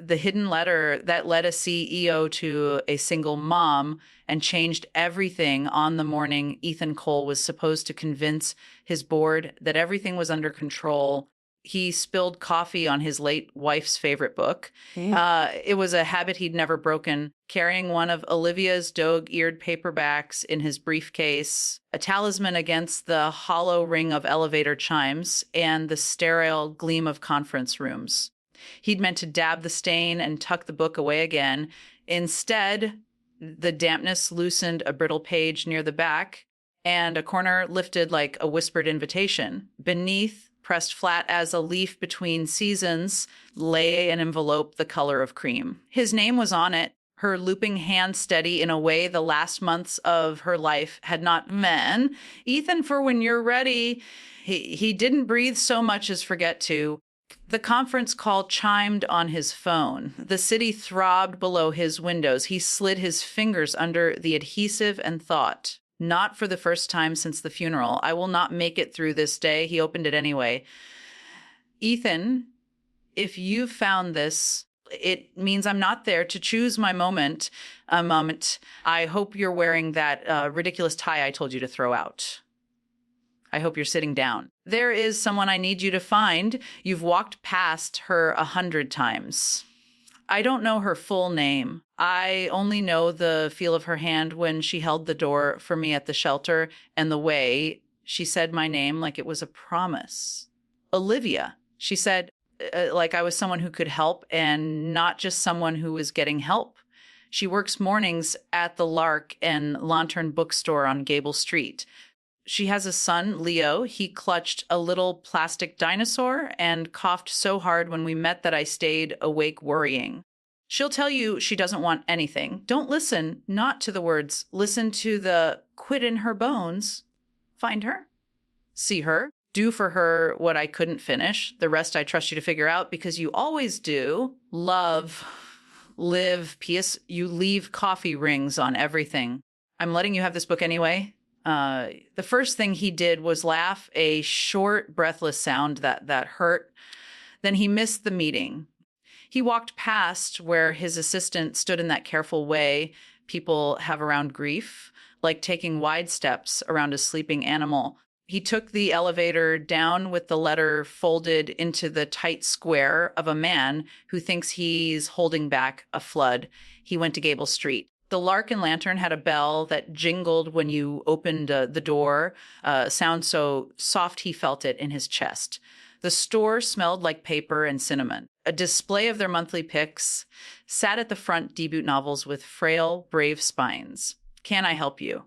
The hidden letter that led a CEO to a single mom and changed everything on the morning Ethan Cole was supposed to convince his board that everything was under control. He spilled coffee on his late wife's favorite book. It was a habit he'd never broken, carrying one of Olivia's dog-eared paperbacks in his briefcase, a talisman against the hollow ring of elevator chimes and the sterile gleam of conference rooms. He'd meant to dab the stain and tuck the book away again. Instead, the dampness loosened a brittle page near the back, and a corner lifted like a whispered invitation. Beneath, pressed flat as a leaf between seasons, lay an envelope the color of cream. His name was on it, her looping hand steady in a way the last months of her life had not been. Ethan, for when you're ready. He didn't breathe so much as forget to. The conference call chimed on his phone. The city throbbed below his windows. He slid his fingers under the adhesive and thought, not for the first time since the funeral. I will not make it through this day. He opened it anyway. Ethan, if you've found this, it means I'm not there to choose my moment. I hope you're wearing that ridiculous tie I told you to throw out. I hope you're sitting down. There is someone I need you to find. You've walked past her 100 times. I don't know her full name. I only know the feel of her hand when she held the door for me at the shelter and the way she said my name like it was a promise. Olivia, she said, like I was someone who could help and not just someone who was getting help. She works mornings at the Lark and Lantern bookstore on Gable Street. She has a son, Leo. He clutched a little plastic dinosaur and coughed so hard when we met that I stayed awake worrying. She'll tell you she doesn't want anything. Don't listen, not to the words. Listen to the quit in her bones. Find her. See her. Do for her what I couldn't finish. The rest I trust you to figure out because you always do. Love, live, P.S. You leave coffee rings on everything. I'm letting you have this book anyway. The first thing he did was laugh, a short, breathless sound that hurt. Then he missed the meeting. He walked past where his assistant stood in that careful way people have around grief, like taking wide steps around a sleeping animal. He took the elevator down with the letter folded into the tight square of a man who thinks he's holding back a flood. He went to Gable Street. The Lark and Lantern had a bell that jingled when you opened the door, sound so soft he felt it in his chest. The store smelled like paper and cinnamon. A display of their monthly picks sat at the front debut novels with frail, brave spines. Can I help you?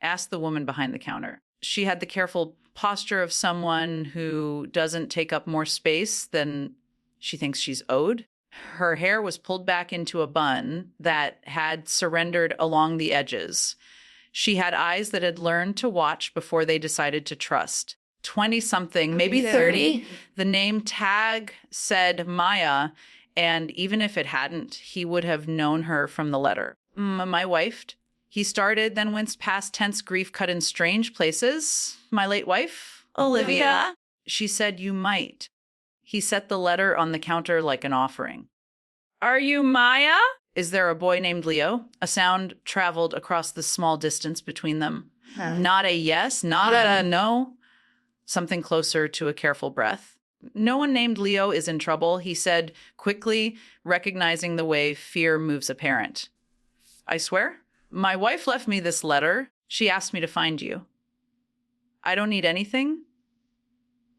Asked the woman behind the counter. She had the careful posture of someone who doesn't take up more space than she thinks she's owed. Her hair was pulled back into a bun that had surrendered along the edges. She had eyes that had learned to watch before they decided to trust. 20-something, maybe 30. The name tag said Maya, and even if it hadn't, he would have known her from the letter. My wife. He started, then winced past tense grief cut in strange places. My late wife, Olivia. She said you might. He set the letter on the counter like an offering. Are you Maya? Is there a boy named Leo? A sound traveled across the small distance between them. Not a yes, not a no. Something closer to a careful breath. No one named Leo is in trouble, he said quickly, recognizing the way fear moves a parent. I swear. My wife left me this letter. She asked me to find you. I don't need anything,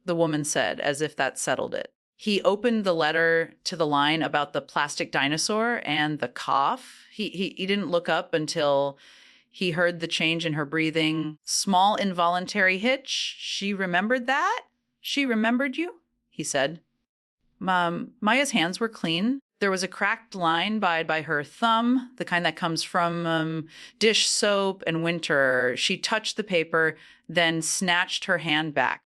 the woman said, as if that settled it. He opened the letter to the line about the plastic dinosaur and the cough. He didn't look up until he heard the change in her breathing. Small involuntary hitch. She remembered that? She remembered you? He said. Maya's hands were clean. There was a cracked line by her thumb, the kind that comes from dish soap and winter. She touched the paper, then snatched her hand back.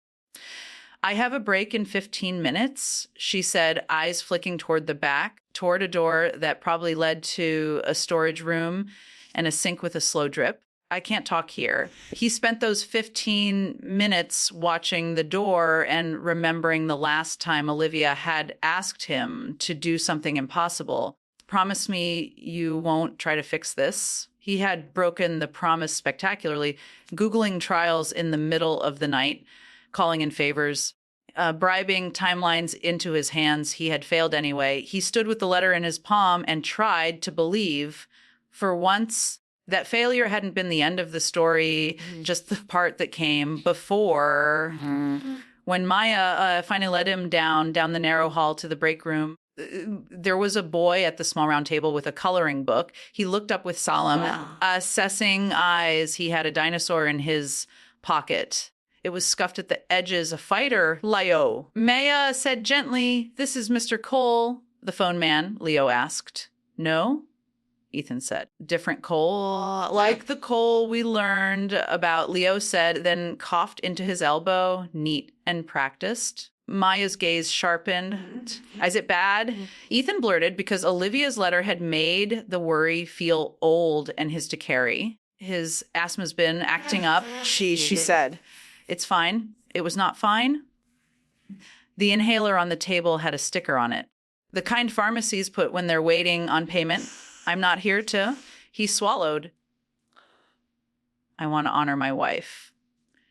I have a break in 15 minutes, she said, eyes flicking toward the back, toward a door that probably led to a storage room and a sink with a slow drip. I can't talk here. He spent those 15 minutes watching the door and remembering the last time Olivia had asked him to do something impossible. Promise me you won't try to fix this. He had broken the promise spectacularly, Googling trials in the middle of the night, calling in favors, bribing timelines into his hands. He had failed anyway. He stood with the letter in his palm and tried to believe, for once, that failure hadn't been the end of the story, just the part that came before. When Maya finally led him down the narrow hall to the break room, there was a boy at the small round table with a coloring book. He looked up with solemn, assessing eyes. He had a dinosaur in his pocket. It was scuffed at the edges. A fighter, Leo. Maya said gently, "This is Mr. Cole." The phone man, Leo asked. "No?" Ethan said. "Different Cole, like the Cole we learned about," Leo said, then coughed into his elbow, neat and practiced. Maya's gaze sharpened. "Is it bad?" Ethan blurted because Olivia's letter had made the worry feel old and his to carry. His asthma's been acting up, she said. "It's fine." It was not fine. The inhaler on the table had a sticker on it. The kind pharmacies put when they're waiting on payment. "I'm not here to." He swallowed. "I want to honor my wife.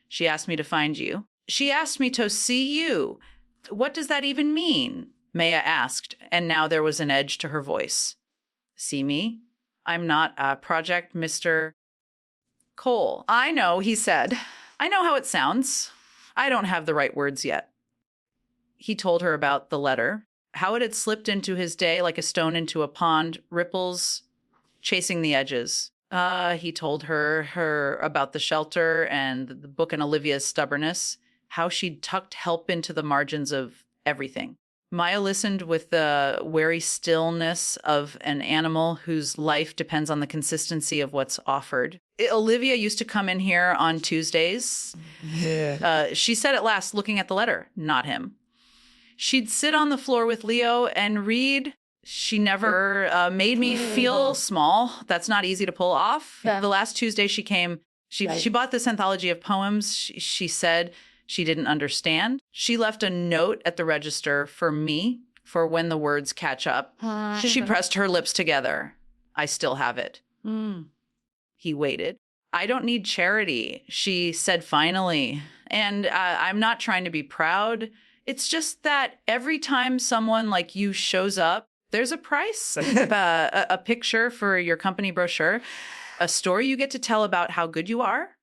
She asked me to find you. She asked me to see you." "What does that even mean?" Maya asked, and now there was an edge to her voice. "See me? I'm not a Project Mr. Cole." "I know," he said. "I know how it sounds. I don't have the right words yet." He told her about the letter, how it had slipped into his day like a stone into a pond, ripples chasing the edges. He told her about the shelter and the book and Olivia's stubbornness, how she'd tucked help into the margins of everything. Maya listened with the wary stillness of an animal whose life depends on the consistency of what's offered. Olivia used to come in here on Tuesdays. She said at last, looking at the letter, not him. She'd sit on the floor with Leo and read. She never made me feel small. That's not easy to pull off. The last Tuesday she came, she bought this anthology of poems. She said she didn't understand. She left a note at the register for me for when the words catch up. She pressed her lips together. "I still have it." He waited. "I don't need charity," she said finally. "And I'm not trying to be proud. It's just that every time someone like you shows up, there's a price, a picture for your company brochure, a story you get to tell about how good you are."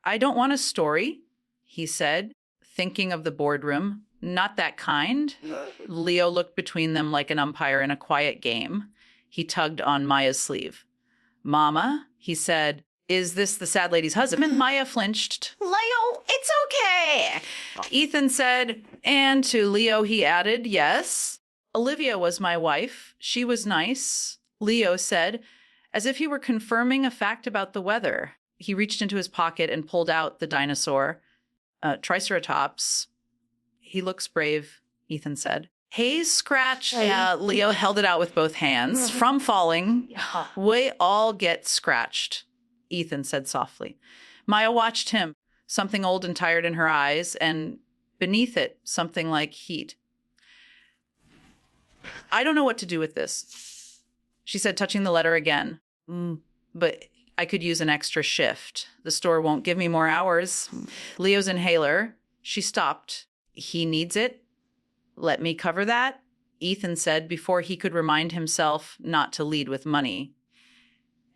"I don't want a story," he said, thinking of the boardroom. "Not that kind." Leo looked between them like an umpire in a quiet game. He tugged on Maya's sleeve. "Mama," he said, "is this the sad lady's husband?" Maya flinched. "Leo, it's okay," Ethan said. And to Leo he added, "Yes, Olivia was my wife. She was nice," Leo said, as if he were confirming a fact about the weather. He reached into his pocket and pulled out the dinosaur. "Triceratops. He looks brave," Ethan said. "Haze scratch." Leo held it out with both hands. "From falling. We all get scratched," Ethan said softly. Maya watched him, something old and tired in her eyes, and beneath it, something like heat. "I don't know what to do with this," she said, touching the letter again. "But I could use an extra shift. The store won't give me more hours." Leo's inhaler. She stopped. "He needs it. Let me cover that," Ethan said before he could remind himself not to lead with money.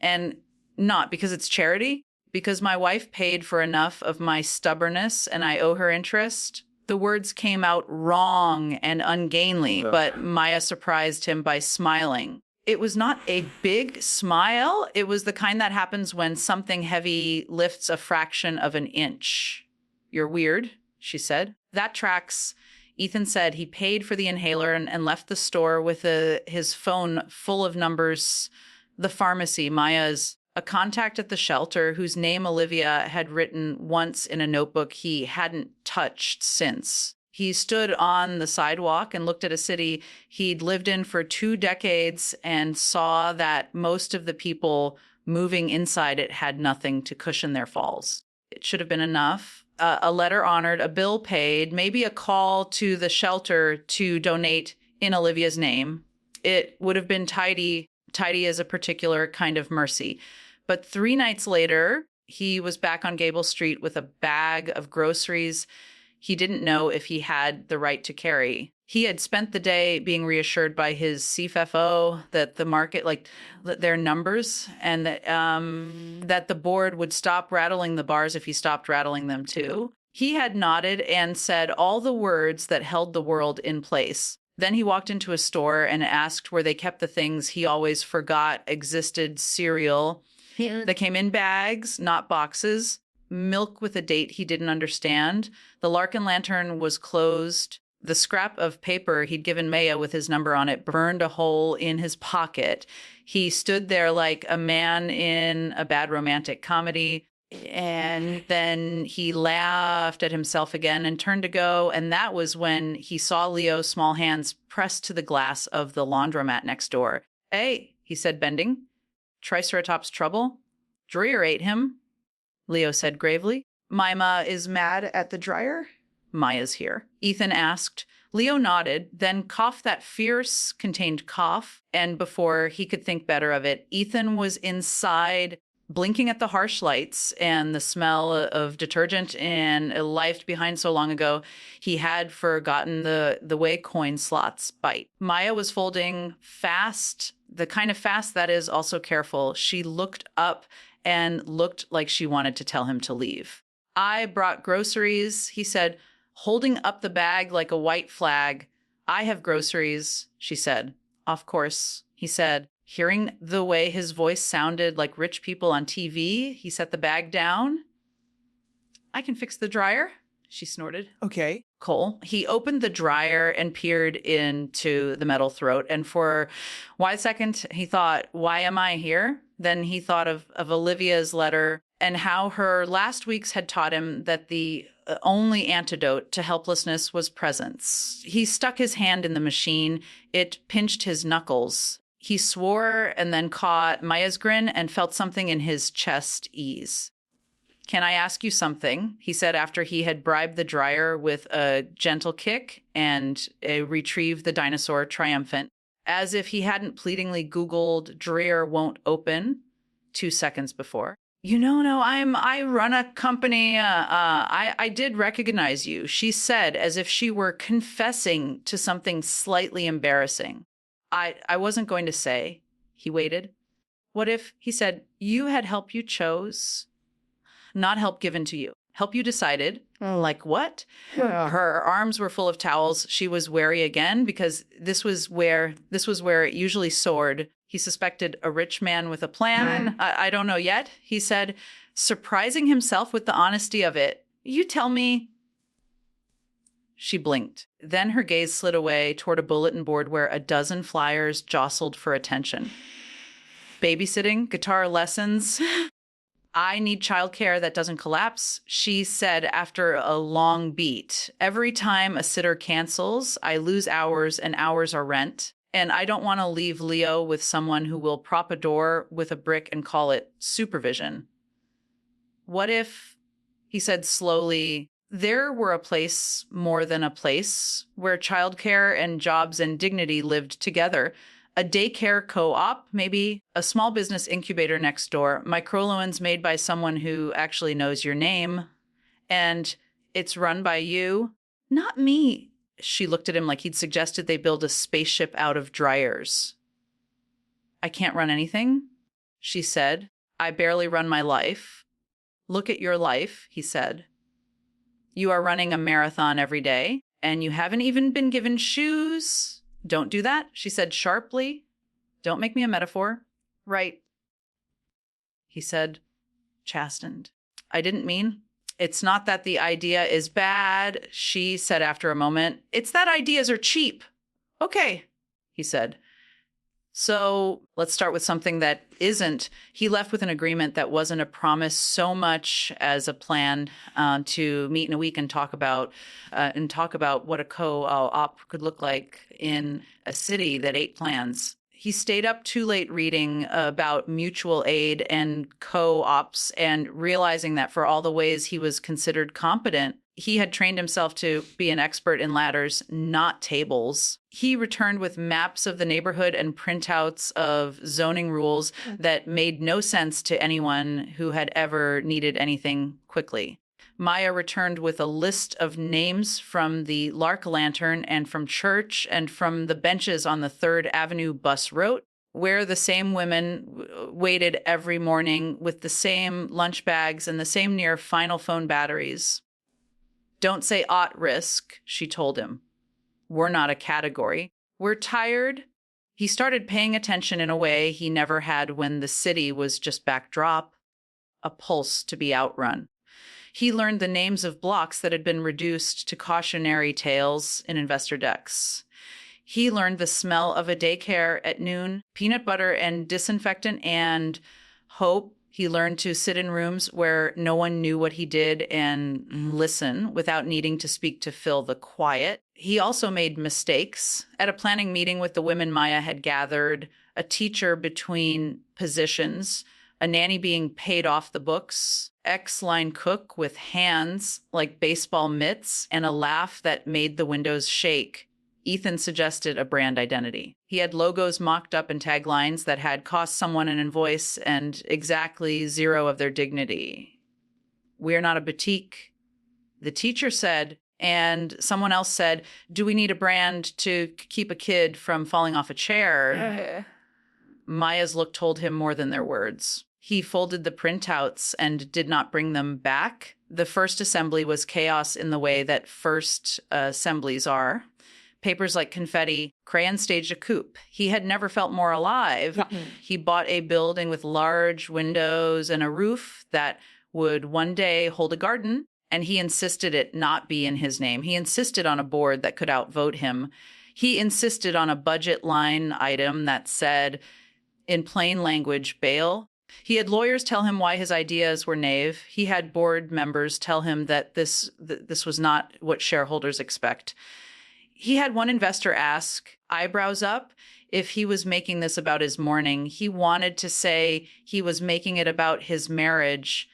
"And not because it's charity, because my wife paid for enough of my stubbornness and I owe her interest." The words came out wrong and ungainly, but Maya surprised him by smiling. It was not a big smile. It was the kind that happens when something heavy lifts a fraction of an inch. "You're weird," she said. "That tracks." Ethan said he paid for the inhaler and left the store with his phone full of numbers. The pharmacy, Maya's, a contact at the shelter whose name Olivia had written once in a notebook he hadn't touched since. He stood on the sidewalk and looked at a city he'd lived in for 2 decades and saw that most of the people Moving inside it had nothing to cushion their falls. It should have been enough. A letter honored, a bill paid, maybe a call to the shelter to donate in Olivia's name. It would have been tidy. Tidy is a particular kind of mercy. But 3 nights later, he was back on Gable Street with a bag of groceries he didn't know if he had the right to carry. He had spent the day being reassured by his CFO that the market, like their numbers, and that the board would stop rattling the bars if he stopped rattling them too. He had nodded and said all the words that held the world in place. Then he walked into a store and asked where they kept the things he always forgot existed: cereal that came in bags, not boxes, milk with a date he didn't understand. The Lark Lantern was closed. The scrap of paper he'd given Maya with his number on it burned a hole in his pocket. He stood there like a man in a bad romantic comedy. And then he laughed at himself again and turned to go. And that was when he saw Leo's small hands pressed to the glass of the laundromat next door. "Hey," he said, bending. "Triceratops trouble? Dryer ate him," Leo said gravely. "Mima is mad at the dryer?" "Maya's here," Ethan asked. Leo nodded, then coughed that fierce, contained cough. And before he could think better of it, Ethan was inside, blinking at the harsh lights and the smell of detergent and a life behind so long ago, he had forgotten the way coin slots bite. Maya was folding fast, the kind of fast that is also careful. She looked up and looked like she wanted to tell him to leave. "I brought groceries," he said, holding up the bag like a white flag. "I have groceries," she said. "Of course," he said. Hearing the way his voice sounded like rich people on TV, he set the bag down. "I can fix the dryer," she snorted. "Okay." Cole. He opened the dryer and peered into the metal throat. And for a second, he thought, why am I here? Then he thought of Olivia's letter and how her last weeks had taught him that the only antidote to helplessness was presence. He stuck his hand in the machine. It pinched his knuckles. He swore and then caught Maya's grin and felt something in his chest ease. "Can I ask you something?" he said after he had bribed the dryer with a gentle kick and retrieved the dinosaur triumphant, as if he hadn't pleadingly Googled "dryer won't open" 2 seconds before. No, I run a company. I did recognize you," she said, as if she were confessing to something slightly embarrassing. I wasn't going to say." He waited. "What if," he said, "you had help you chose? Not help given to you. Help you decided." "Like what?" Her arms were full of towels. She was wary again because this was where it usually soared. He suspected a rich man with a plan. I don't know yet," he said, surprising himself with the honesty of it. "You tell me." She blinked. Then her gaze slid away toward a bulletin board where a dozen flyers jostled for attention. "Babysitting, guitar lessons. I need childcare that doesn't collapse," she said after a long beat. "Every time a sitter cancels, I lose hours, and hours are rent. And I don't want to leave Leo with someone who will prop a door with a brick and call it supervision. What if," he said slowly, "there were a place more than a place where childcare and jobs and dignity lived together? A daycare co-op, maybe a small business incubator next door, microloans made by someone who actually knows your name, and it's run by you." "Not me." She looked at him like he'd suggested they build a spaceship out of dryers. "I can't run anything," she said. "I barely run my life." "Look at your life," he said. "You are running a marathon every day, and you haven't even been given shoes." "Don't do that," she said sharply. "Don't make me a metaphor." "Right," he said, chastened. "I didn't mean." "It's not that the idea is bad," she said after a moment. "It's that ideas are cheap." "Okay," he said. "So let's start with something that isn't." He left with an agreement that wasn't a promise so much as a plan to meet in a week and talk about what a co-op could look like in a city that ate plans. He stayed up too late reading about mutual aid and co-ops and realizing that for all the ways he was considered competent, he had trained himself to be an expert in ladders, not tables. He returned with maps of the neighborhood and printouts of zoning rules that made no sense to anyone who had ever needed anything quickly. Maya returned with a list of names from the Lark Lantern and from church and from the benches on the 3rd Avenue bus route, where the same women waited every morning with the same lunch bags and the same near final phone batteries. Don't say "at risk," she told him. We're not a category. We're tired. He started paying attention in a way he never had when the city was just backdrop, a pulse to be outrun. He learned the names of blocks that had been reduced to cautionary tales in investor decks. He learned the smell of a daycare at noon, peanut butter and disinfectant and hope. He learned to sit in rooms where no one knew what he did and listen without needing to speak to fill the quiet. He also made mistakes. At a planning meeting with the women Maya had gathered, a teacher between positions, a nanny being paid off the books, ex-line cook with hands like baseball mitts, and a laugh that made the windows shake. Ethan suggested a brand identity. He had logos mocked up and taglines that had cost someone an invoice and exactly zero of their dignity. We're not a boutique, the teacher said, and someone else said, do we need a brand to keep a kid from falling off a chair? Maya's look told him more than their words. He folded the printouts and did not bring them back. The first assembly was chaos in the way that first assemblies are. Papers like confetti, crayon staged a coup. He had never felt more alive. He bought a building with large windows and a roof that would one day hold a garden, and he insisted it not be in his name. He insisted on a board that could outvote him. He insisted on a budget line item that said, in plain language, bail. He had lawyers tell him why his ideas were naive. He had board members tell him that this was not what shareholders expect. He had one investor ask, eyebrows up, if he was making this about his mourning. He wanted to say he was making it about his marriage,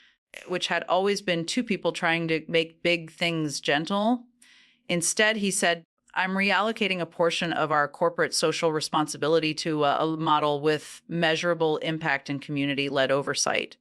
which had always been two people trying to make big things gentle. Instead, he said, I'm reallocating a portion of our corporate social responsibility to a model with measurable impact and community-led oversight.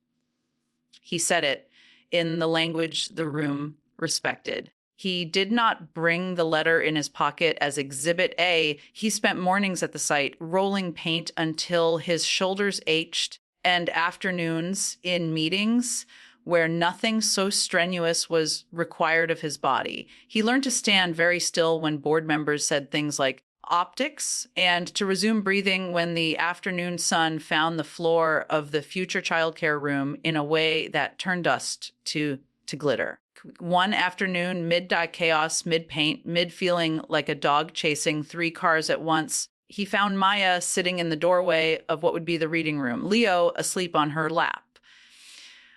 He said it in the language the room respected. He did not bring the letter in his pocket as Exhibit A. He spent mornings at the site, rolling paint until his shoulders ached, and afternoons in meetings where nothing so strenuous was required of his body. He learned to stand very still when board members said things like optics, and to resume breathing when the afternoon sun found the floor of the future childcare room in a way that turned dust to glitter. One afternoon, mid-dye chaos, mid-paint, mid-feeling like a dog chasing 3 cars at once, he found Maya sitting in the doorway of what would be the reading room, Leo asleep on her lap.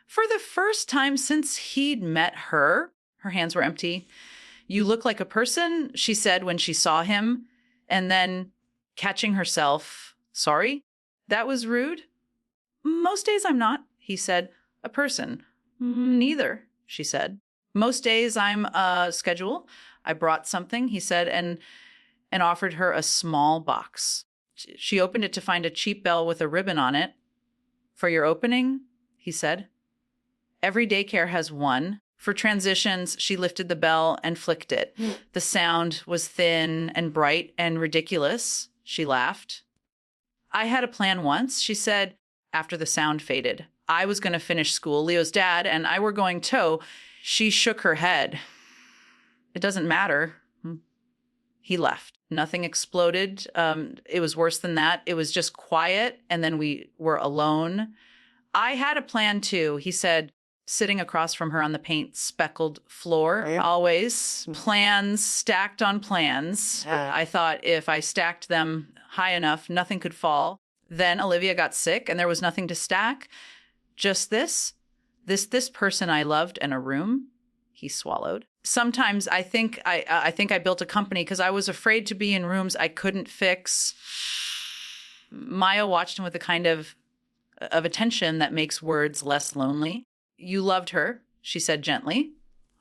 For the first time since he'd met her hands were empty. You look like a person, she said when she saw him, and then, catching herself, sorry, that was rude. Most days I'm not, he said. A person. Neither, she said. Most days I'm a schedule. I brought something, he said, and offered her a small box. She opened it to find a cheap bell with a ribbon on it. For your opening, he said. Every daycare has one. For transitions, she lifted the bell and flicked it. The sound was thin and bright and ridiculous. She laughed. I had a plan once, she said, after the sound faded. I was going to finish school. Leo's dad and I were going tow. She shook her head. It doesn't matter. He left. Nothing exploded. It was worse than that. It was just quiet, and then we were alone. I had a plan too, he said, sitting across from her on the paint-speckled floor. Yeah. Always. Plans stacked on plans. I thought if I stacked them high enough, nothing could fall. Then Olivia got sick, and there was nothing to stack. Just this person I loved and a room. He swallowed. Sometimes I think I built a company because I was afraid to be in rooms I couldn't fix. Maya watched him with a kind of attention that makes words less lonely. You loved her, she said gently.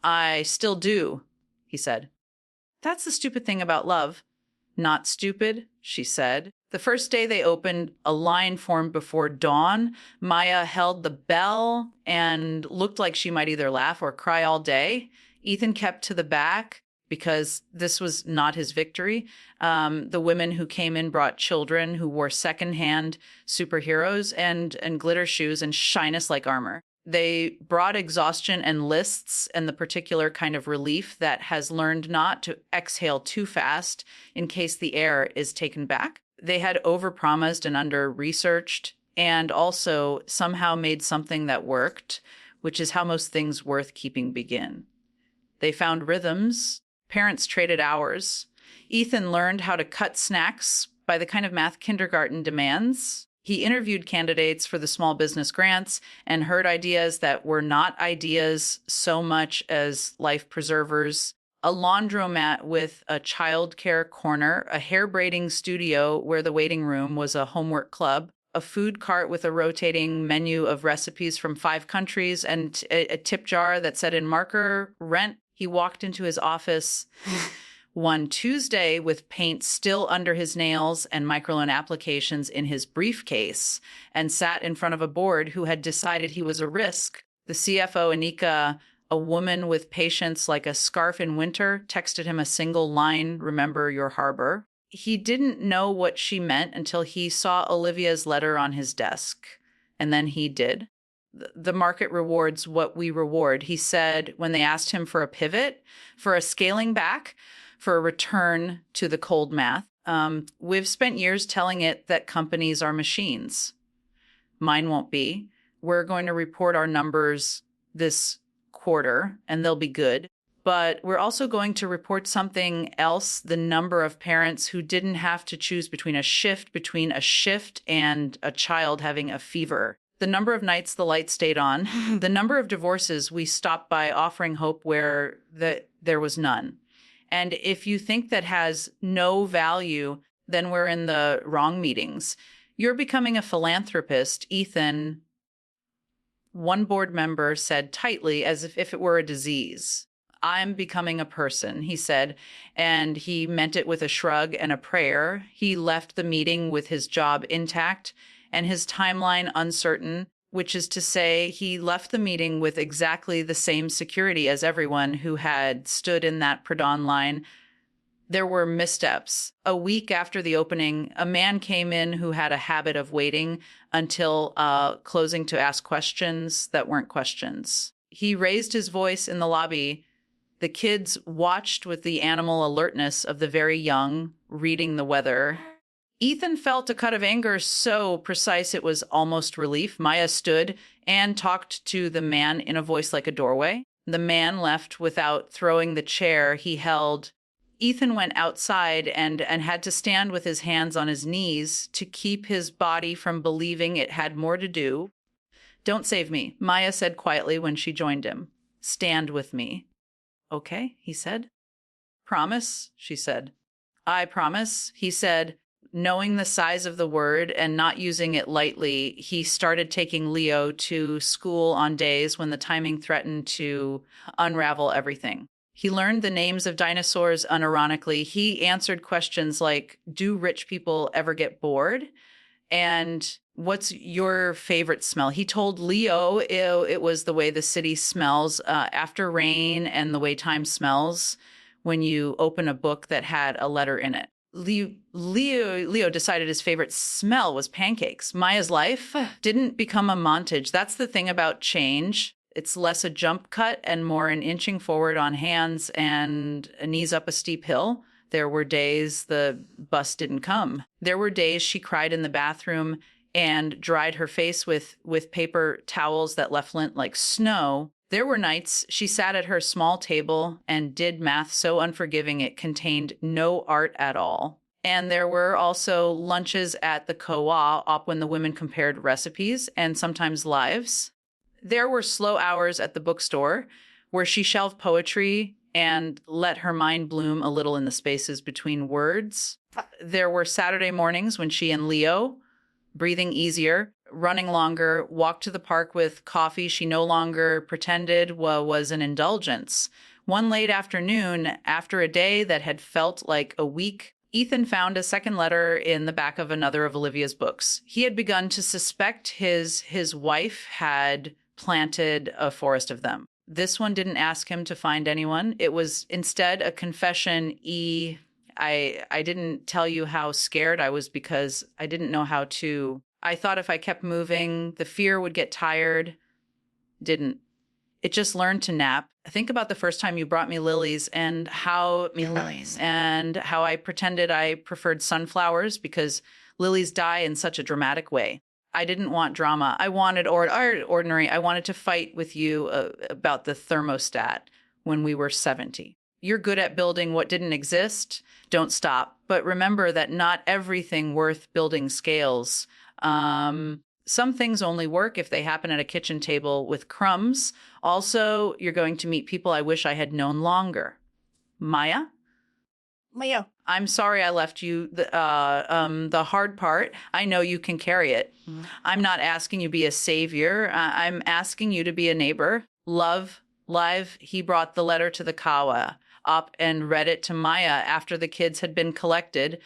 I still do, he said. That's the stupid thing about love. Not stupid, she said. The first day they opened, a line formed before dawn. Maya held the bell and looked like she might either laugh or cry all day. Ethan kept to the back because this was not his victory. The women who came in brought children who wore secondhand superheroes and glitter shoes and shyness like armor. They brought exhaustion and lists and the particular kind of relief that has learned not to exhale too fast in case the air is taken back. They had overpromised and under-researched and also somehow made something that worked, which is how most things worth keeping begin. They found rhythms. Parents traded hours. Ethan learned how to cut snacks by the kind of math kindergarten demands. He interviewed candidates for the small business grants and heard ideas that were not ideas so much as life preservers. A laundromat with a childcare corner, a hair braiding studio where the waiting room was a homework club, a food cart with a rotating menu of recipes from 5 countries, and a tip jar that said in marker, rent. He walked into his office one Tuesday with paint still under his nails and microloan applications in his briefcase and sat in front of a board who had decided he was a risk. The CFO, Anika, a woman with patience like a scarf in winter, texted him a single line, remember your harbor. He didn't know what she meant until he saw Olivia's letter on his desk. And then he did. The market rewards what we reward, he said when they asked him for a pivot, for a scaling back, for a return to the cold math. We've spent years telling it that companies are machines. Mine won't be. We're going to report our numbers this quarter, and they'll be good. But we're also going to report something else, the number of parents who didn't have to choose between a shift and a child having a fever. The number of nights the light stayed on, the number of divorces we stopped by offering hope where there was none. And if you think that has no value, then we're in the wrong meetings. You're becoming a philanthropist, Ethan, one board member said tightly, as if it were a disease. I'm becoming a person, he said, and he meant it with a shrug and a prayer. He left the meeting with his job intact and his timeline uncertain, which is to say he left the meeting with exactly the same security as everyone who had stood in that pre-dawn line. There were missteps. A week after the opening, a man came in who had a habit of waiting until closing to ask questions that weren't questions. He raised his voice in the lobby. The kids watched with the animal alertness of the very young, reading the weather. Ethan felt a cut of anger so precise it was almost relief. Maya stood and talked to the man in a voice like a doorway. The man left without throwing the chair he held. Ethan went outside and had to stand with his hands on his knees to keep his body from believing it had more to do. Don't save me, Maya said quietly when she joined him. Stand with me. Okay, he said. Promise, she said. I promise, he said. Knowing the size of the word and not using it lightly, he started taking Leo to school on days when the timing threatened to unravel everything. He learned the names of dinosaurs unironically. He answered questions like, do rich people ever get bored? And what's your favorite smell? He told Leo it was the way the city smells after rain and the way time smells when you open a book that had a letter in it. Leo decided his favorite smell was pancakes. Maya's life didn't become a montage. That's the thing about change. It's less a jump cut and more an inching forward on hands and knees up a steep hill. There were days the bus didn't come. There were days she cried in the bathroom and dried her face with paper towels that left lint like snow. There were nights she sat at her small table and did math so unforgiving it contained no art at all. And there were also lunches at the co-op when the women compared recipes and sometimes lives. There were slow hours at the bookstore where she shelved poetry and let her mind bloom a little in the spaces between words. There were Saturday mornings when she and Leo, breathing easier, running longer, walked to the park with coffee she no longer pretended was an indulgence. One late afternoon, after a day that had felt like a week, Ethan found a second letter in the back of another of Olivia's books. He had begun to suspect his wife had planted a forest of them. This one didn't ask him to find anyone. It was instead a confession. I didn't tell you how scared I was because I didn't know how to. I thought if I kept moving, the fear would get tired. Didn't. It just learned to nap. Think about the first time you brought me lilies and how I pretended I preferred sunflowers because lilies die in such a dramatic way. I didn't want drama. I wanted ordinary. I wanted to fight with you about the thermostat when we were 70. You're good at building what didn't exist. Don't stop. But remember that not everything worth building scales. Some things only work if they happen at a kitchen table with crumbs. Also, you're going to meet people I wish I had known longer. Maya? I'm sorry I left you the hard part. I know you can carry it. Mm-hmm. I'm not asking you to be a savior. I'm asking you to be a neighbor. Love, live. He brought the letter to the kawa up and read it to Maya after the kids had been collected,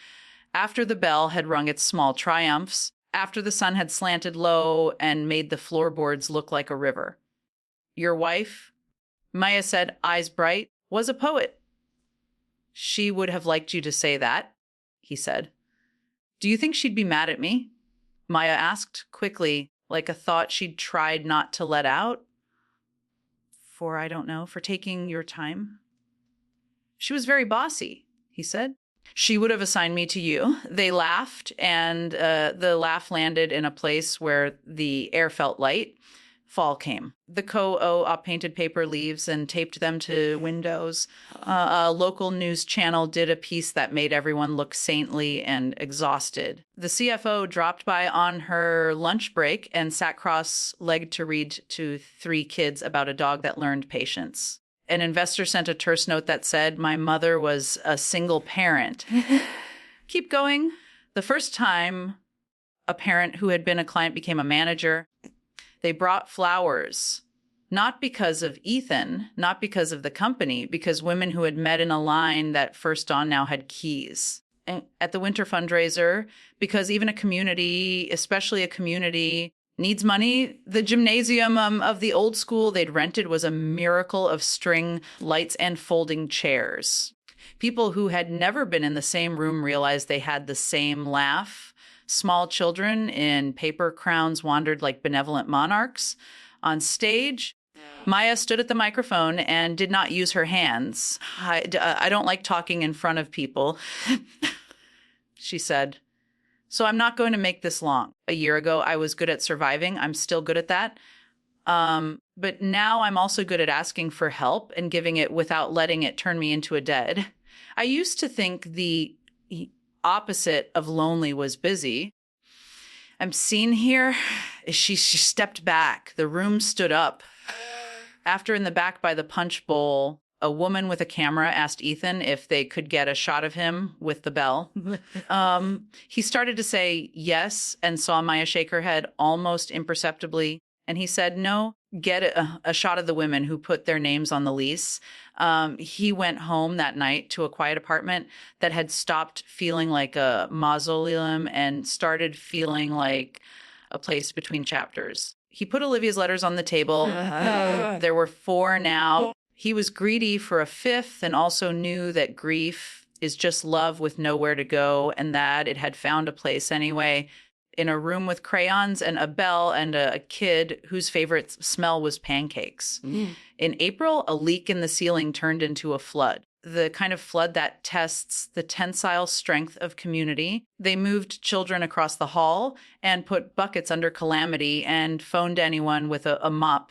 after the bell had rung its small triumphs, after the sun had slanted low and made the floorboards look like a river. Your wife, Maya said, eyes bright, was a poet. She would have liked you to say that, he said. Do you think she'd be mad at me? Maya asked quickly, like a thought she'd tried not to let out. For taking your time. She was very bossy, he said. She would have assigned me to you. They laughed, and the laugh landed in a place where the air felt light. Fall came. The co-o painted paper leaves and taped them to windows. A local news channel did a piece that made everyone look saintly and exhausted. The CFO dropped by on her lunch break and sat cross-legged to read to 3 kids about a dog that learned patience. An investor sent a terse note that said, my mother was a single parent. Keep going. The first time a parent who had been a client became a manager, they brought flowers, not because of Ethan, not because of the company, because women who had met in a line that first on now had keys. And at the winter fundraiser, because even a community, especially a community, needs money. The gymnasium of the old school they'd rented was a miracle of string lights and folding chairs. People who had never been in the same room realized they had the same laugh. Small children in paper crowns wandered like benevolent monarchs. On stage, Maya stood at the microphone and did not use her hands. I don't like talking in front of people, she said. So I'm not going to make this long. A year ago, I was good at surviving. I'm still good at that. But now I'm also good at asking for help and giving it without letting it turn me into a dead. I used to think the opposite of lonely was busy. I'm seen here. She stepped back. The room stood up. After in the back by the punch bowl, a woman with a camera asked Ethan if they could get a shot of him with the bell. He started to say yes and saw Maya shake her head almost imperceptibly. And he said, no, get a shot of the women who put their names on the lease. He went home that night to a quiet apartment that had stopped feeling like a mausoleum and started feeling like a place between chapters. He put Olivia's letters on the table. There were 4 now. He was greedy for a 5th and also knew that grief is just love with nowhere to go and that it had found a place anyway. In a room with crayons and a bell and a kid whose favorite smell was pancakes. In April, a leak in the ceiling turned into a flood, the kind of flood that tests the tensile strength of community. They moved children across the hall and put buckets under calamity and phoned anyone with a mop.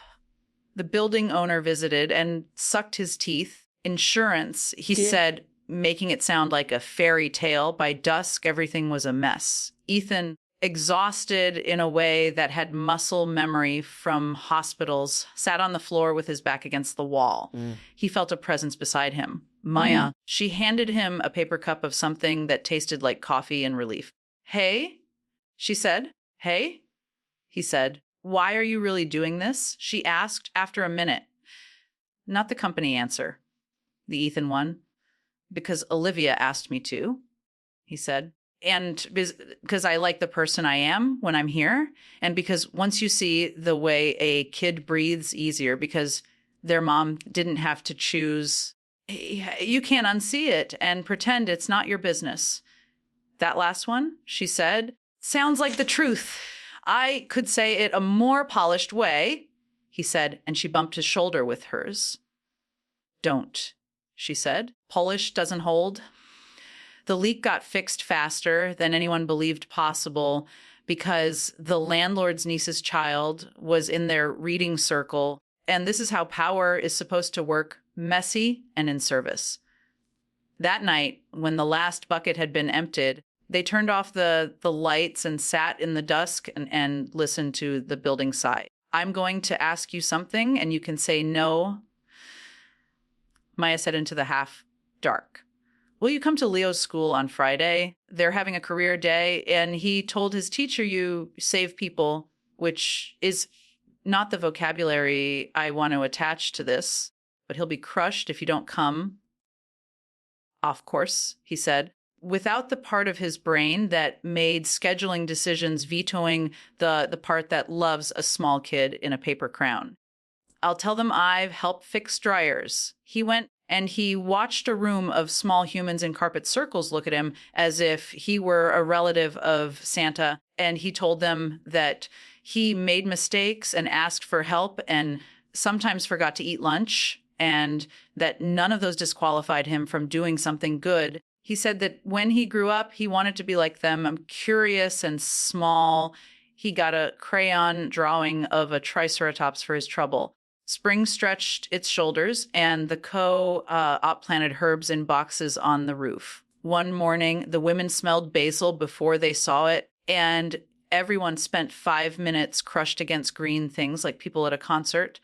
The building owner visited and sucked his teeth. Insurance, he said, making it sound like a fairy tale. By dusk, everything was a mess. Ethan, exhausted in a way that had muscle memory from hospitals, sat on the floor with his back against the wall. He felt a presence beside him. Maya. She handed him a paper cup of something that tasted like coffee in relief. Hey, she said. Hey, he said. Why are you really doing this? She asked after a minute. Not the company answer, the Ethan one. Because Olivia asked me to, he said. And because I like the person I am when I'm here. And because once you see the way a kid breathes easier because their mom didn't have to choose, you can't unsee it and pretend it's not your business. That last one, she said, sounds like the truth. I could say it a more polished way, he said, and she bumped his shoulder with hers. Don't, she said. Polish doesn't hold. The leak got fixed faster than anyone believed possible because the landlord's niece's child was in their reading circle. And this is how power is supposed to work, messy and in service. That night, when the last bucket had been emptied, they turned off the lights and sat in the dusk and listened to the building sigh. I'm going to ask you something, and you can say no, Maya said into the half dark. Will you come to Leo's school on Friday? They're having a career day, and he told his teacher you save people, which is not the vocabulary I want to attach to this, but he'll be crushed if you don't come. Of course, he said, without the part of his brain that made scheduling decisions, vetoing the part that loves a small kid in a paper crown. I'll tell them I've helped fix dryers. He went and he watched a room of small humans in carpet circles look at him as if he were a relative of Santa. And he told them that he made mistakes and asked for help and sometimes forgot to eat lunch, and that none of those disqualified him from doing something good. He said that when he grew up, he wanted to be like them. I'm curious and small. He got a crayon drawing of a triceratops for his trouble. Spring stretched its shoulders, and the co-op planted herbs in boxes on the roof. One morning, the women smelled basil before they saw it, and everyone spent 5 minutes crushed against green things like people at a concert.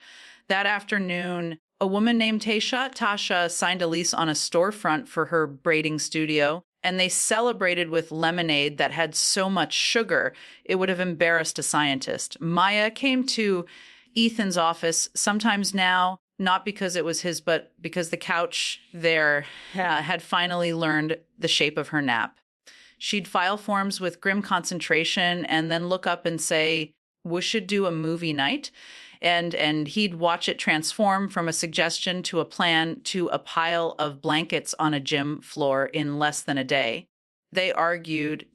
That afternoon, a woman named Tasha signed a lease on a storefront for her braiding studio, and they celebrated with lemonade that had so much sugar it would have embarrassed a scientist. Maya came to Ethan's office sometimes now, not because it was his, but because the couch there had finally learned the shape of her nap. She'd file forms with grim concentration and then look up and say, we should do a movie night. And he'd watch it transform from a suggestion to a plan to a pile of blankets on a gym floor in less than a day. They argued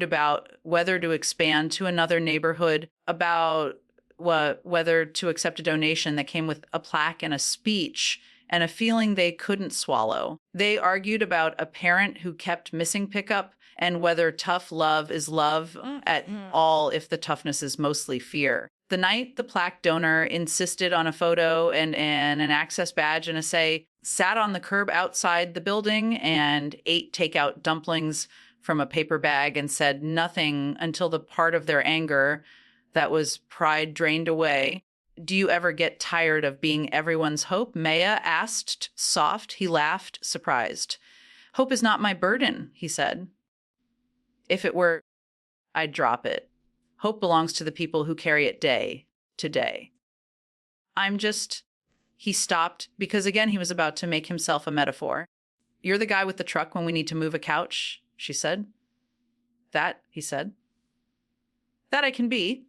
about whether to expand to another neighborhood, about whether to accept a donation that came with a plaque and a speech and a feeling they couldn't swallow. They argued about a parent who kept missing pickup and whether tough love is love at all if the toughness is mostly fear. The night the plaque donor insisted on a photo and an access badge and a say, sat on the curb outside the building and ate takeout dumplings from a paper bag and said nothing until the part of their anger that was pride drained away. Do you ever get tired of being everyone's hope? Maya asked, soft. He laughed, surprised. Hope is not my burden, he said. If it were, I'd drop it. Hope belongs to the people who carry it day to day. He stopped because again, he was about to make himself a metaphor. You're the guy with the truck when we need to move a couch, she said. That, he said. That I can be.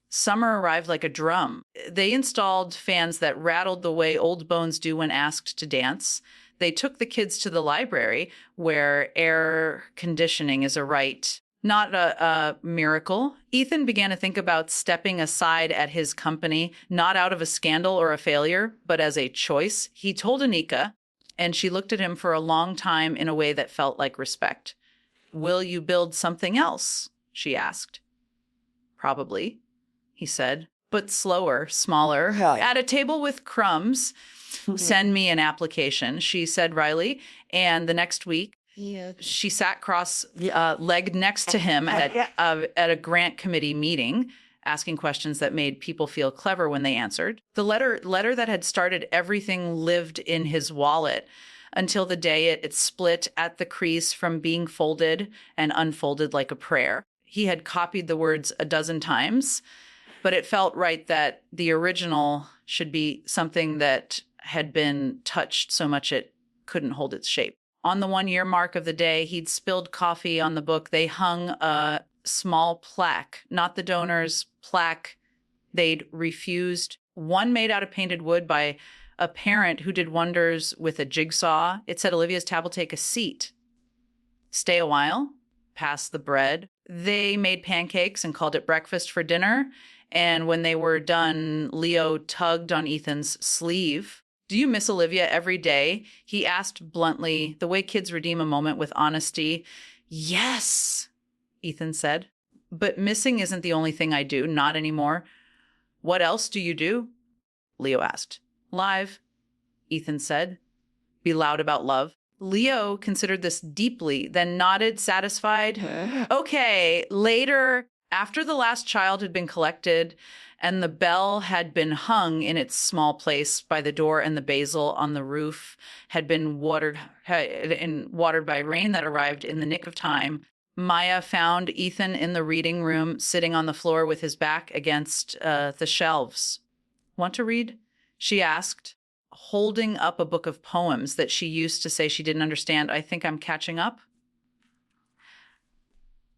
Summer arrived like a drum. They installed fans that rattled the way old bones do when asked to dance. They took the kids to the library where air conditioning is a right, not a miracle. Ethan began to think about stepping aside at his company, not out of a scandal or a failure, but as a choice. He told Anika, and she looked at him for a long time in a way that felt like respect. Will you build something else? She asked. Probably, he said, but slower, smaller. At a table with crumbs, send me an application, she said wryly. And the next week, she sat cross-legged next to him at a grant committee meeting asking questions that made people feel clever when they answered. The letter that had started everything lived in his wallet until the day it split at the crease from being folded and unfolded like a prayer. He had copied the words a dozen times, but it felt right that the original should be something that had been touched so much it couldn't hold its shape. On the 1-year mark of the day, he'd spilled coffee on the book. They hung a small plaque, not the donor's plaque they'd refused, one made out of painted wood by a parent who did wonders with a jigsaw. It said, Olivia's tab will take a seat. Stay a while, pass the bread. They made pancakes and called it breakfast for dinner. And when they were done, Leo tugged on Ethan's sleeve. Do you miss Olivia every day? He asked bluntly, the way kids redeem a moment with honesty. Yes, Ethan said. But missing isn't the only thing I do, not anymore. What else do you do? Leo asked. Live, Ethan said. Be loud about love. Leo considered this deeply, then nodded, satisfied. Okay, later, after the last child had been collected and the bell had been hung in its small place by the door and the basil on the roof had been watered by rain that arrived in the nick of time, Maya found Ethan in the reading room, sitting on the floor with his back against the shelves. Want to read? She asked, holding up a book of poems that she used to say she didn't understand. I think I'm catching up.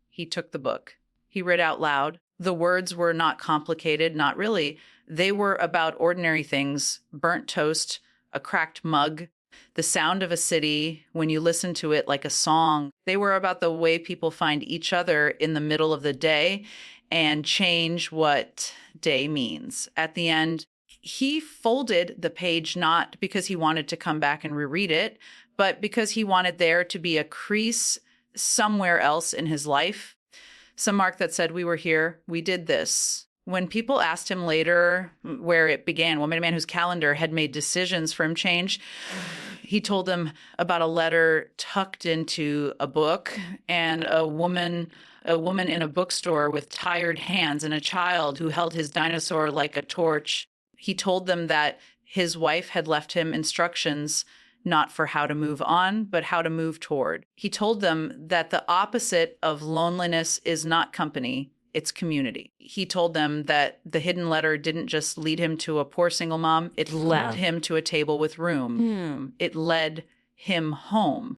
He took the book. He read out loud. The words were not complicated, not really. They were about ordinary things, burnt toast, a cracked mug, the sound of a city when you listen to it like a song. They were about the way people find each other in the middle of the day and change what day means. At the end, he folded the page not because he wanted to come back and reread it, but because he wanted there to be a crease somewhere else in his life. Some mark that said, we were here, we did this. When people asked him later where it began, Woman, a man whose calendar had made decisions for him change, he told them about a letter tucked into a book and a woman in a bookstore with tired hands and a child who held his dinosaur like a torch. He told them that his wife had left him instructions not for how to move on, but how to move toward. He told them that the opposite of loneliness is not company, it's community. He told them that the hidden letter didn't just lead him to a poor single mom, it led him to a table with room. It led him home.